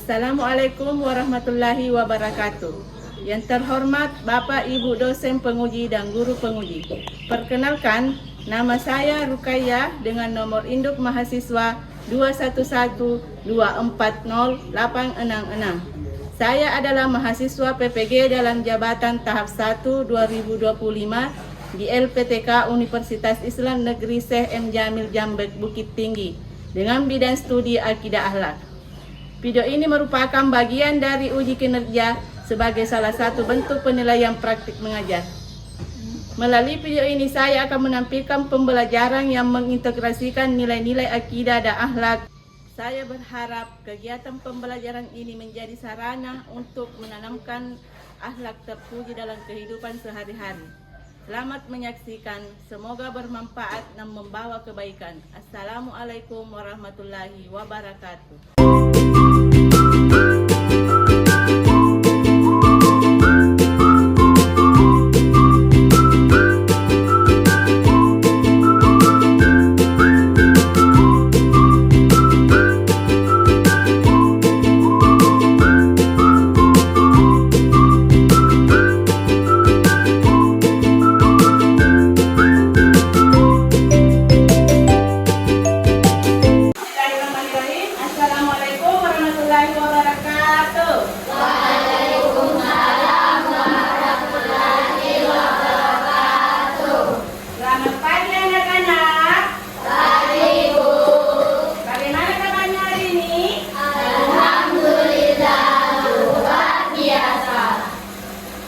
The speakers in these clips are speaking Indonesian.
Assalamualaikum warahmatullahi wabarakatuh. Yang terhormat Bapak Ibu dosen penguji dan guru penguji. Perkenalkan, nama saya Ruqayyah dengan nomor induk mahasiswa 211240866. Saya adalah mahasiswa PPG dalam jabatan tahap 1 2025 di LPTK Universitas Islam Negeri Syekh M. Jamil Jambek Bukit Tinggi dengan bidang studi Akidah Akhlak. Video ini merupakan bagian dari uji kinerja sebagai salah satu bentuk penilaian praktik mengajar. Melalui video ini saya akan menampilkan pembelajaran yang mengintegrasikan nilai-nilai akidah dan akhlak. Saya berharap kegiatan pembelajaran ini menjadi sarana untuk menanamkan akhlak terpuji dalam kehidupan sehari-hari. Selamat menyaksikan, semoga bermanfaat dan membawa kebaikan. Assalamualaikum warahmatullahi wabarakatuh.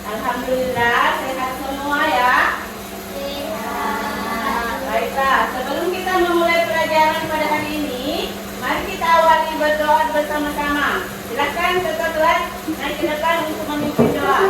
Alhamdulillah, sehat semua ya. Baiklah, sebelum kita memulai pelajaran pada hari ini, mari kita awali berdoa bersama-sama. Silakan ketua kelas naik ke depan untuk memimpin doa.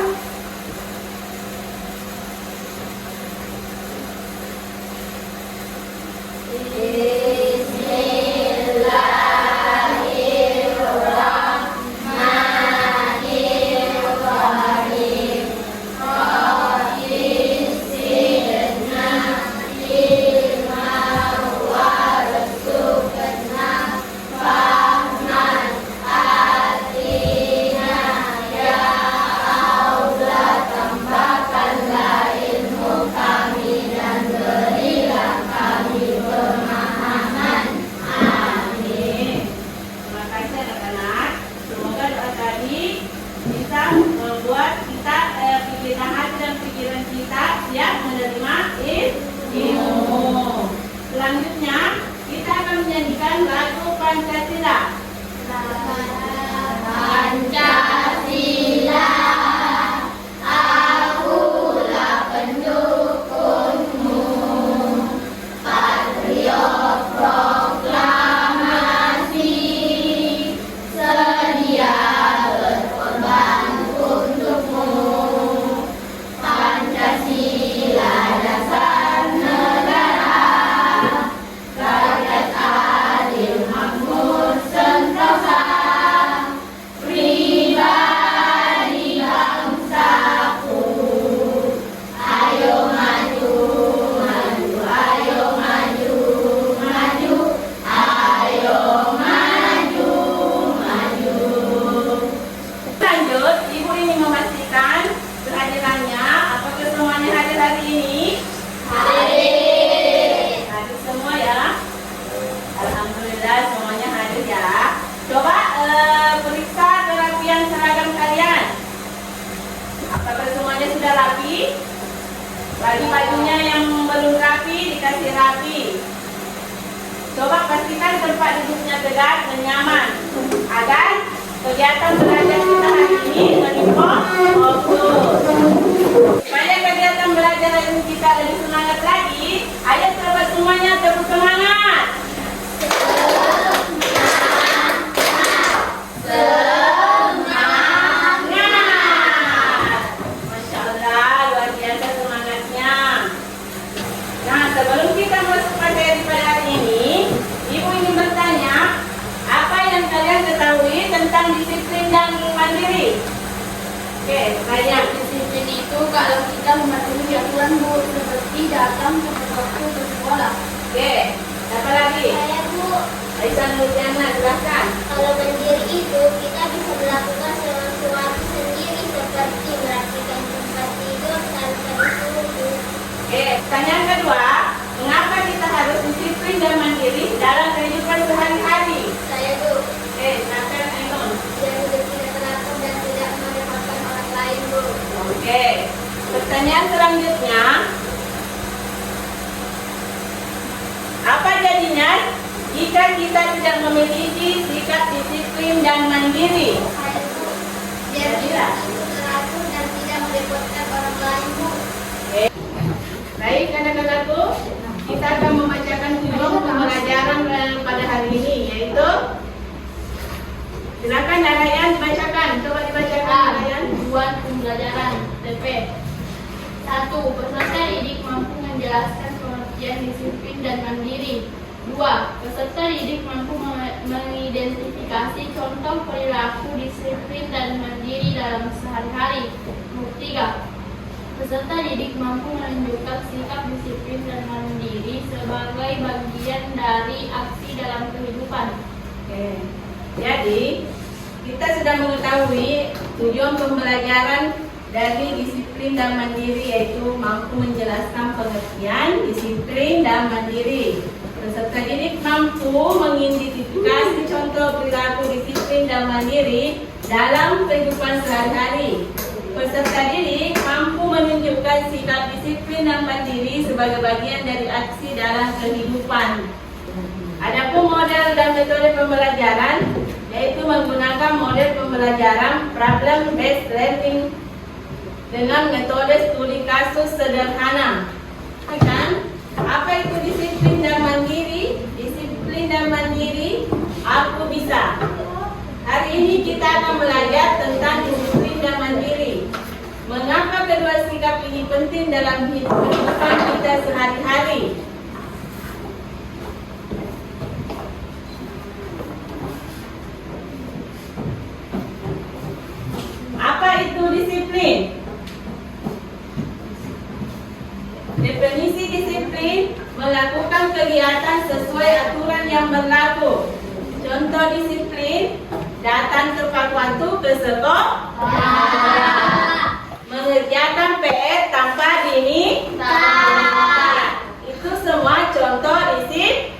Membuat kita pikiran hati dan pikiran kita siap menerima ilmu. Selanjutnya kita akan menyanyikan lagu Pancasila. Pancasila, akulah pendukungmu, patriot proklamasi, sedia berkorban untukmu. Pancasila dasar negara, rakyat adil makmur sentosa, pribadi bangsaku. Ayo maju, maju, ayo maju, maju, ayo maju, maju. Lanjut, Ibu ingin memastikan kehadirannya. Apakah semuanya hadir hari ini? Hadir. Hadir semua ya. Alhamdulillah semuanya hadir ya. Coba periksa kerapian seragam kalian. Apakah semuanya sudah rapi? Baju-bajunya yang belum rapi dikasih rapi. Coba pastikan tempat duduknya tegak dan nyaman agar kegiatan belajar kita hari ini fokus. Supaya kegiatan belajar hari ini kita lebih semangat lagi, ayo sahabat semuanya terus semangat. Semangat. Masya Allah, luar biasa semangatnya. Nah, sebelum kita masuk materi pada hari ini, Ibu ingin bertanya, apa yang kalian ketahui tentang disiplin dan mandiri? Oke, saya disiplin itu kalau kita mematuhi aturan Bu, seperti datang tepat waktu ke sekolah. Oke, apa lagi? Saya Bu, Aisyah Nurjana, silakan. kalau mandiri itu kita bisa dan mandiri. Biar kita teratur dan tidak merepotkan orang lain, Bu. Baik anak-anakku, kita akan membacakan tujuan pembelajaran pada hari ini, yaitu silakan Narayan bacakan. Coba dibacakan Narayan. Tujuan pembelajaran TP. 1. Peserta didik mampu menjelaskan pengertian disiplin dan mandiri. 2. Peserta didik mampu mengidentifikasi contoh perilaku disiplin dan mandiri dalam sehari-hari. 3. Peserta didik mampu menunjukkan sikap disiplin dan mandiri sebagai bagian dari aksi dalam kehidupan. Oke. Jadi, kita sudah mengetahui tujuan pembelajaran dari disiplin dan mandiri, yaitu mampu menjelaskan pengertian disiplin dan mandiri. Peserta didik mampu mengidentifikasi contoh perilaku disiplin dan mandiri dalam kehidupan sehari-hari. Peserta didik mampu menunjukkan sikap disiplin dan mandiri sebagai bagian dari aksi dalam kehidupan. Adapun model dan metode pembelajaran, yaitu menggunakan model pembelajaran problem based learning dengan metode studi kasus sederhana. Kan? Apa itu disiplin dan mandiri? Disiplin dan mandiri, aku bisa. Hari ini kita akan belajar tentang disiplin dan mandiri. Mengapa kedua sikap ini penting dalam kehidupan kita sehari-hari? Apa itu disiplin? Definisi disiplin, melakukan kegiatan sesuai aturan yang berlaku. Contoh disiplin, datang tepat waktu ke sekolah, mengerjakan PR tanpa diminta. Itu semua contoh disiplin.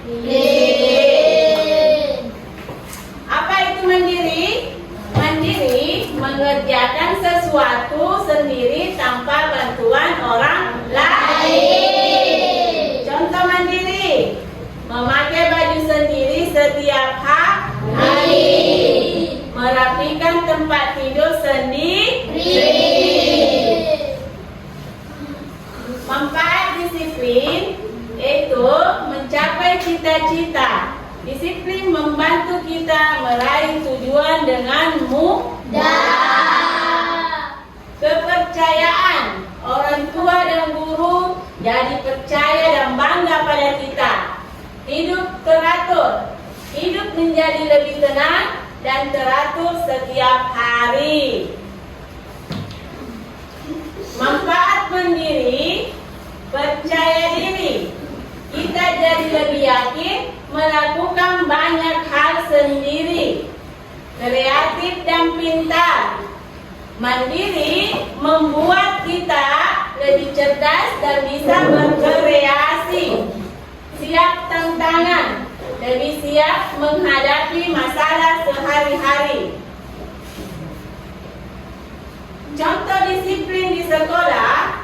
Apa itu mandiri? Mandiri, mengerjakan sesuatu sendiri tanpa bantuan orang lain. Contoh mandiri, memakai baju sendiri setiap hari, merapikan tempat tidur sendiri. Manfaat disiplin yaitu mencapai cita-cita. Disiplin membantu kita meraih tujuan dengan mudah. Kepercayaan, orang tua dan guru jadi percaya dan bangga pada kita. Hidup teratur, hidup menjadi lebih tenang dan teratur setiap hari. Manfaat mandiri, percaya diri. Kita jadi lebih yakin melakukan banyak hal sendiri. Kreatif dan pintar. Mandiri membuat kita lebih cerdas dan bisa berkreasi. Siap tantangan, lebih siap menghadapi masalah sehari-hari. Contoh disiplin di sekolah,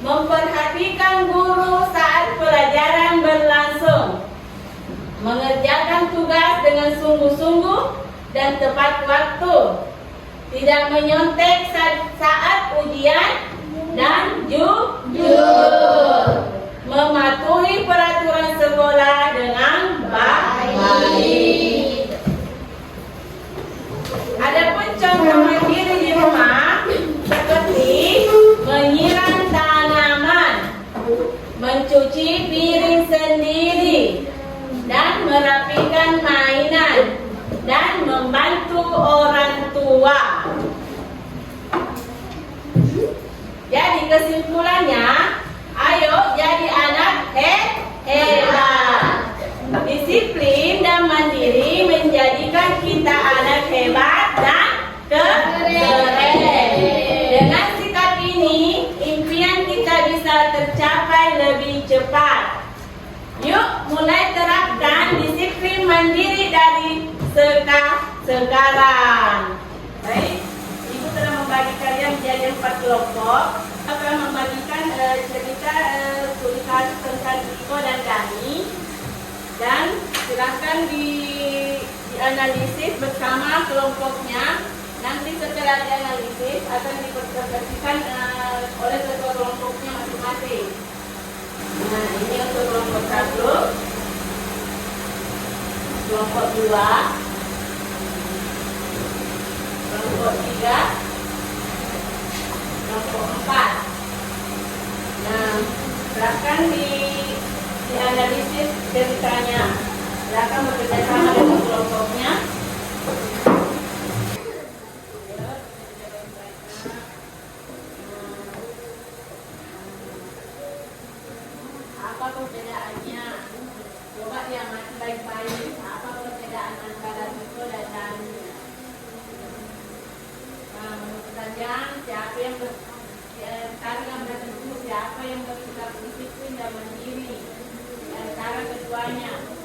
memperhatikan guru saat pelajaran berlangsung, mengerjakan tugas dengan sungguh-sungguh dan tepat waktu, tidak menyontek saat ujian, dan jujur, mematuhi peraturan sekolah dengan baik. Adapun contoh mandiri di rumah seperti menyiram tanaman, mencuci piring sendiri, dan merapikan mainan, dan membantu orang tua. Jadi kesimpulannya, ayo jadi anak hebat. Disiplin dan mandiri menjadikan kita anak hebat dan keren. Dengan sikap ini, impian kita bisa tercapai lebih cepat. Yuk mulai terapkan disiplin mandiri dari sekarang. Baik, Ibu telah membagi kalian menjadi 4 kelompok. Akan membagikan cerita studi kasus tentang Iko dan Dani. Dan silakan dianalisis bersama kelompoknya. Nanti setelah dianalisis akan dipresentasikan oleh ketua kelompoknya masing-masing. Nah, ini untuk kelompok 1, kelompok 2, kelompok 3, kelompok 4. Nah, silakan dianalisis ceritanya. Silakan bekerja sama dengan kelompoknya. Apa perbedaannya? Coba diamati baik-baik. Apa perbedaan antara Tito dan Dani? Nah, menurut kalian siapa yang bertentu, siapa yang bersikap disiplin dan mandiri di antara keduanya?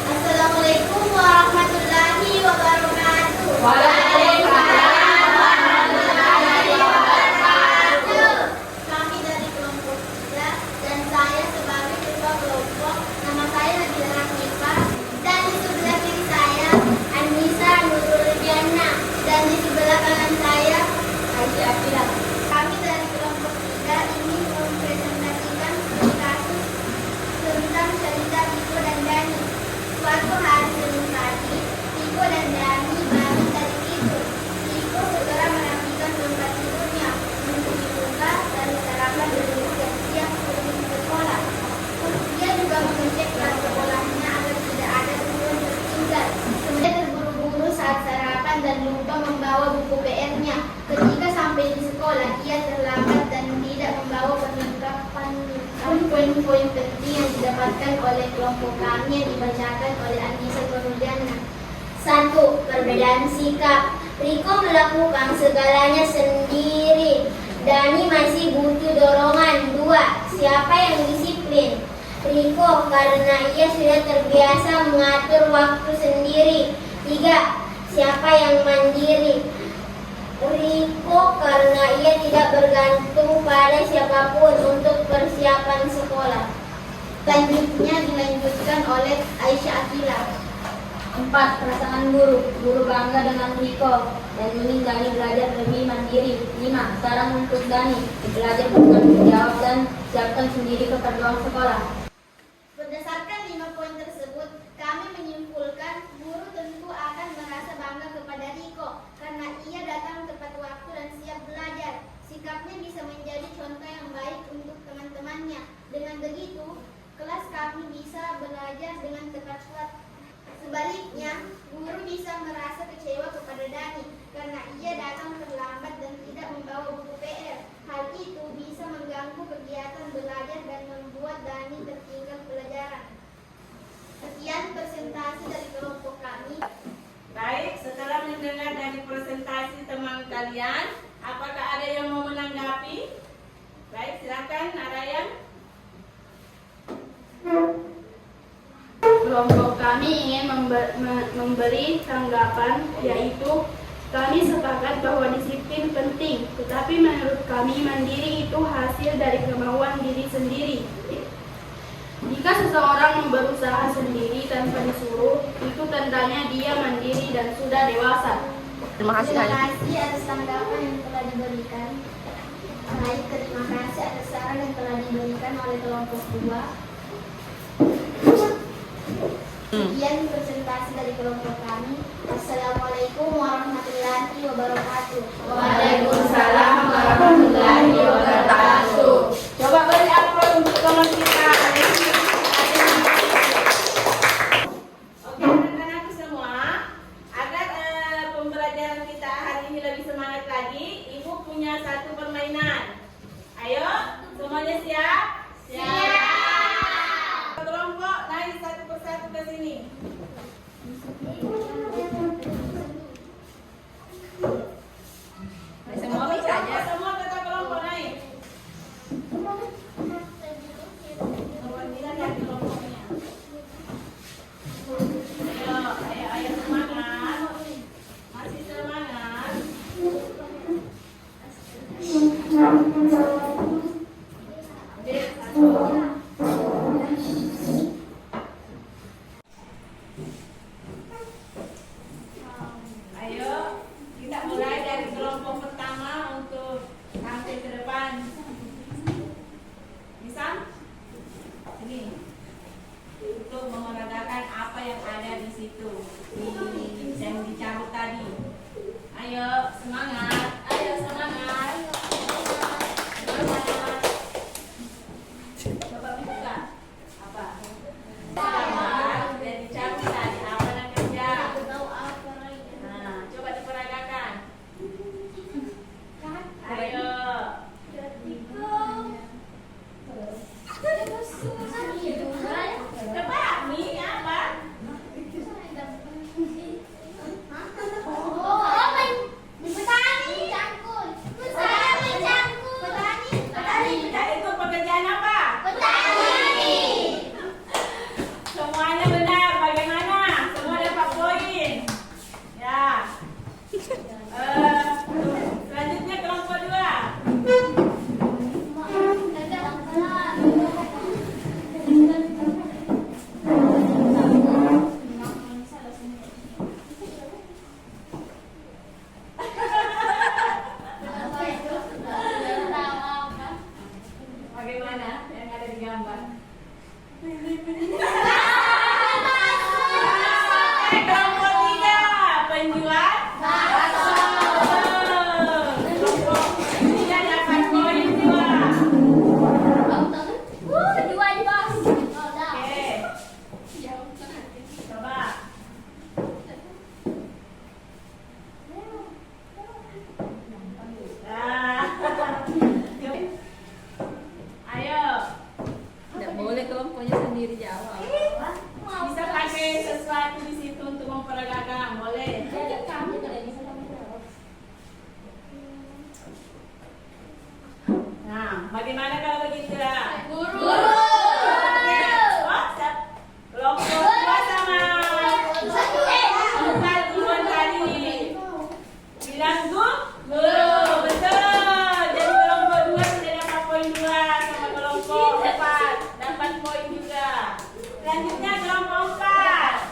Assalamualaikum warahmatullahi wabarakatuh. Kami dari kelompok 3 dan saya sebagai ketua kelompok. Nama saya Nabila Rafifa dan di sebelah kiri saya Anissa Nurul Jana dan di sebelah kanan saya Haji Afila. Kami dari kelompok 3 ingin mempresentasikan studi kasus tentang cerita Tito dan Dani. Suatu hari Senin pagi, Tiko dan Dani bangun dari tidur. Tiko segera merapikan tempat tidurnya, mencuci muka, dan sarapan dan bersiap-siap pergi ke sekolah. Dia juga mengecek kelas sekolahnya agar tidak ada tujuan tertinggal. Kemudian terburu-buru saat sarapan dan lupa membawa buku PR-nya. Ketika sampai di sekolah, ia terlambat dan tidak membawa perlengkapan poin-poin penting yang didapat didapatkan oleh kelompok kami yang dibacakan oleh Anissa Nurjana. 1. Perbedaan sikap. Riko melakukan segalanya sendiri. Dani masih butuh dorongan. 2. Siapa yang disiplin? Riko, karena ia sudah terbiasa mengatur waktu sendiri. 3. Siapa yang mandiri? Riko, karena ia tidak bergantung pada siapapun untuk persiapan sekolah. Selanjutnya dilanjutkan oleh Aisyah Akila. 4. Perasaan guru. Guru bangga dengan Riko dan ingin Dani belajar lebih mandiri. 5. Saran untuk Dani, belajar bertanggung jawab dan siapkan sendiri keperluan sekolah. Berdasarkan 5 poin tersebut, kami menyimpulkan guru tentu akan merasa bangga kepada Riko karena ia datang tepat waktu dan siap belajar. Sikapnya bisa menjadi contoh yang baik untuk teman-temannya. Dengan begitu, kelas kami bisa belajar dengan tepat waktu. Sebaliknya, guru bisa merasa kecewa kepada Dani karena ia datang terlambat dan tidak membawa buku PR. Hal itu bisa mengganggu kegiatan belajar dan membuat Dani tertinggal pelajaran. Sekian presentasi dari kelompok kami. Baik, setelah mendengar dari presentasi teman kalian, apakah ada yang mau menanggapi? Baik, silakan Narayan. Kelompok kami ingin memberi tanggapan, yaitu kami sepakat bahwa disiplin penting, tetapi menurut kami mandiri itu hasil dari kemauan diri sendiri. Jika seseorang berusaha sendiri tanpa disuruh, itu tandanya dia mandiri dan sudah dewasa. Terima kasih. Atas tanggapan yang telah diberikan. Baik, terima kasih atas saran yang telah diberikan oleh kelompok 2. Sekian presentasi dari kelompok kami. Assalamualaikum warahmatullahi wabarakatuh. Waalaikumsalam warahmatullahi wabarakatuh. Coba beri aplaus untuk teman kita. Oke, anak-anakku semua, agar pembelajaran kita hari ini lebih semangat lagi, Ibu punya satu permainan. Ayo, semuanya siap? Siap. Kelompok naik satu persatu ke sini. Semua bisa aja. Semua kita kelompok naik. Ayo semangat. Masih semangat. dijawab. Bisa pakai sesuatu di situ untuk memperagakan, boleh. Kamu tidak bisa kamu jawab. Nah, bagaimana kalau begitu ya? Guru. Oke. Oh, siap. Kelompok dua sama empat duluan tadi. Bilang guru, betul. Jadi kelompok dua sudah dapat poin 2 sama kelompok 4 dapat poin juga. Selanjutnya kelompok 4.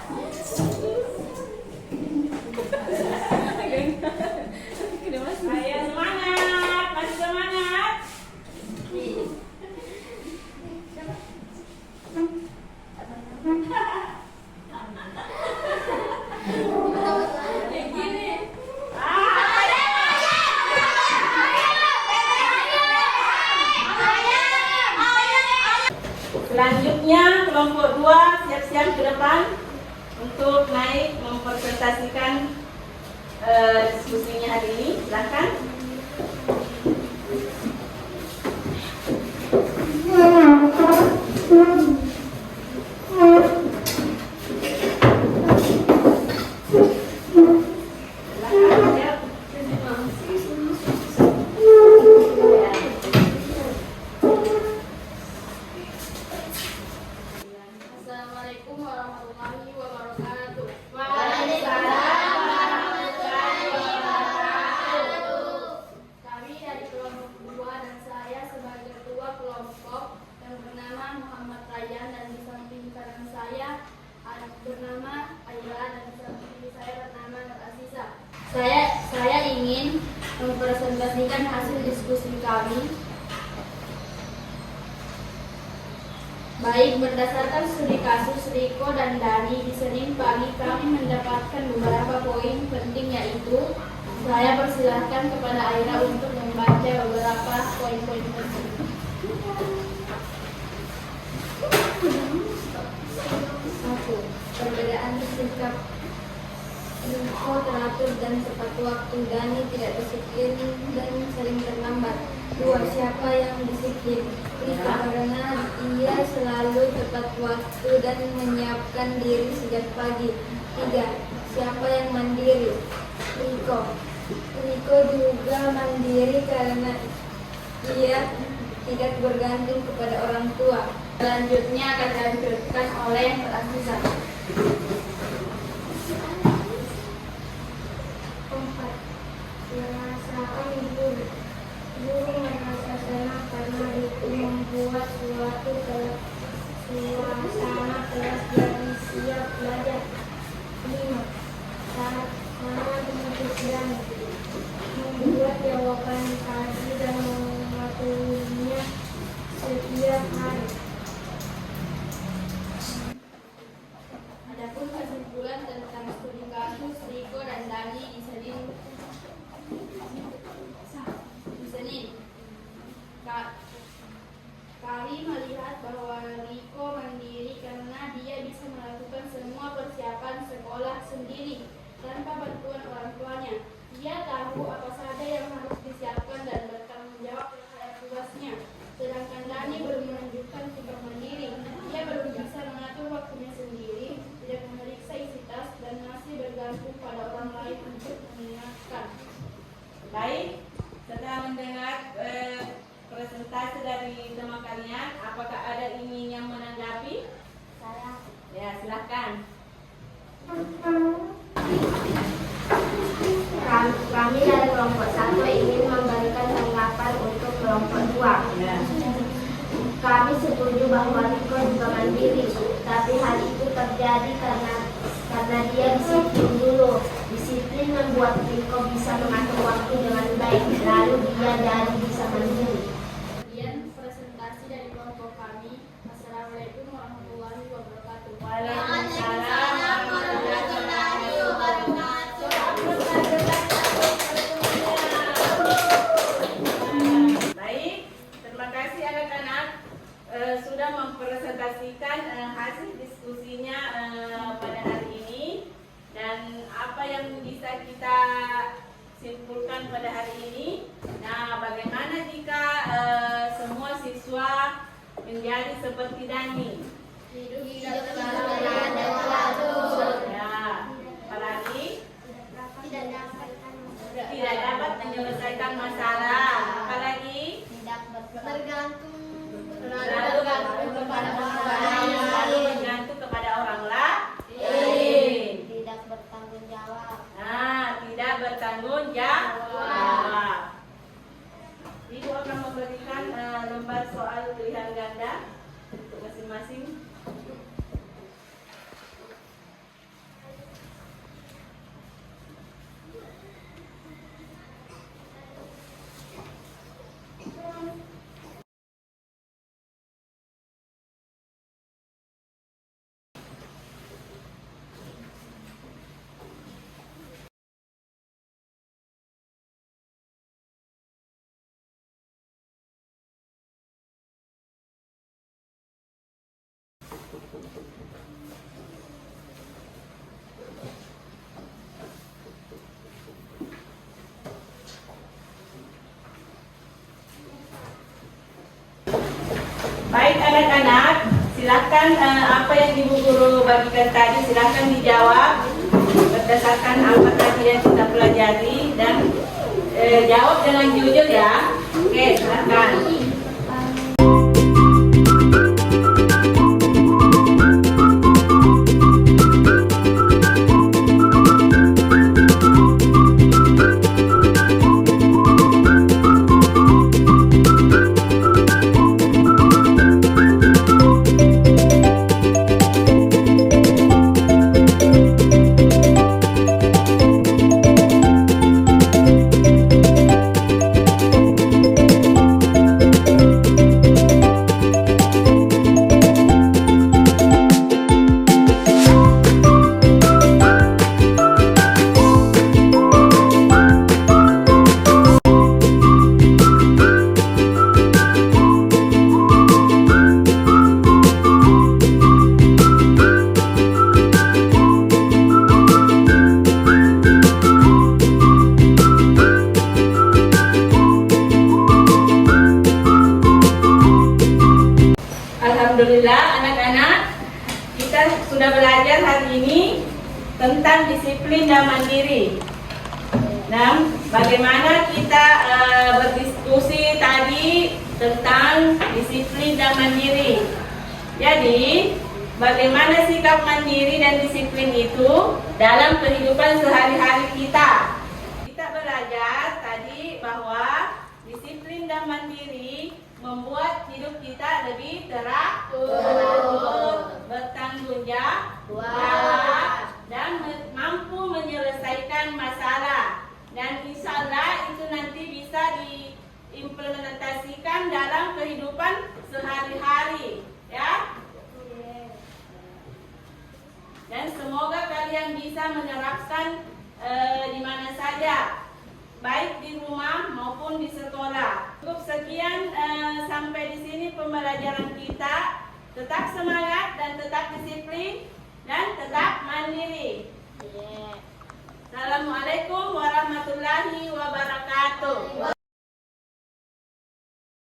Ayo semangat, masih semangat. Kayak gini. Selanjutnya kelompok 2 siap-siap ke depan untuk naik mempresentasikan diskusinya hari ini. Silakan. Silakan, ayo. Assalamualaikum warahmatullahi wabarakatuh. Waalaikumsalam warahmatullahi wabarakatuh. Kami dari kelompok 2 dan saya sebagai ketua kelompok yang bernama Muhammad Rayyan dan di samping kanan saya bernama Ayla dan di samping kiri saya bernama Nur Aziza. Saya ingin mempresentasikan hasil diskusi kami. Baik, berdasarkan studi kasus Riko dan Dani, di Senin pagi kami mendapatkan beberapa poin penting, yaitu saya persilahkan kepada Aira untuk membaca beberapa poin-poin penting. Satu, perbedaan sikap Riko teratur dan tepat waktu. Dani tidak disiplin dan sering terlambat. 2. Siapa yang disiplin? Riko, karena ia selalu tepat waktu dan menyiapkan diri sejak pagi. 3. Siapa yang mandiri? Riko. Riko juga mandiri karena ia tidak bergantung kepada orang tua. Selanjutnya akan dilanjutkan oleh Nur Aziza. 4. Perasaan guru. Guru merasa senang karena itu membuat suasana kelas jadi siap belajar. 5. Sangat memutuskan membuat jawaban tadi dan mematuhinya setiap hari. Adapun kesimpulan tentang studi kasus Riko dan Dani di Senin. Kami melihat bahwa Riko mandiri karena dia bisa melakukan semua persiapan sekolah sendiri tanpa bantuan orang tuanya. Dia tahu apa saja yang harus disiapkan dan bertanggung jawab terhadap tugasnya. Sedangkan Dani belum menunjukkan sikap mandiri. Dia belum bisa mengatur waktunya sendiri, tidak memeriksa isi tas, dan masih bergantung pada orang lain untuk mengingatkan. Baik, setelah mendengar presentasi dari teman kalian, apakah ada ingin yang menanggapi? Saya. Ya, silahkan. Kami dari kelompok 1 ingin memberikan tanggapan untuk kelompok 2. Ya. Kami setuju bahwa Riko juga mandiri, tapi hal itu terjadi karena dia disiplin dulu. Disiplin membuat Riko bisa mengatur waktu dengan baik, lalu dia jadi bisa mandiri. Kemudian presentasi dari kelompok kami. Assalamualaikum warahmatullahi wabarakatuh. Waalaikumsalam warahmatullahi wabarakatuh. Baik, terima kasih anak-anak sudah mempresentasikan hasil diskusinya pada hari ini dan apa yang bisa kita simpulkan pada hari ini. Nah, bagaimana jika semua siswa menjadi seperti Dani? Baik anak-anak, silakan apa yang Ibu Guru bagikan tadi silakan dijawab berdasarkan apa tadi yang kita pelajari dan jawab dengan jujur ya. Oke, silakan. Alhamdulillah anak-anak, kita sudah belajar hari ini tentang disiplin dan mandiri. Nah, bagaimana kita berdiskusi tadi tentang disiplin dan mandiri. Jadi, bagaimana sikap mandiri dan disiplin itu dalam kehidupan sehari-hari kita. Kita belajar tadi bahwa disiplin dan mandiri membuat hidup kita lebih teratur, bertanggung jawab, dan mampu menyelesaikan masalah. Dan insya Allah itu nanti bisa diimplementasikan dalam kehidupan sehari-hari, ya. Dan semoga kalian bisa menerapkan di mana saja, baik di rumah maupun di sekolah. Cukup sekian sampai di sini pembelajaran kita. Tetap semangat dan tetap disiplin dan tetap mandiri. Assalamualaikum warahmatullahi wabarakatuh.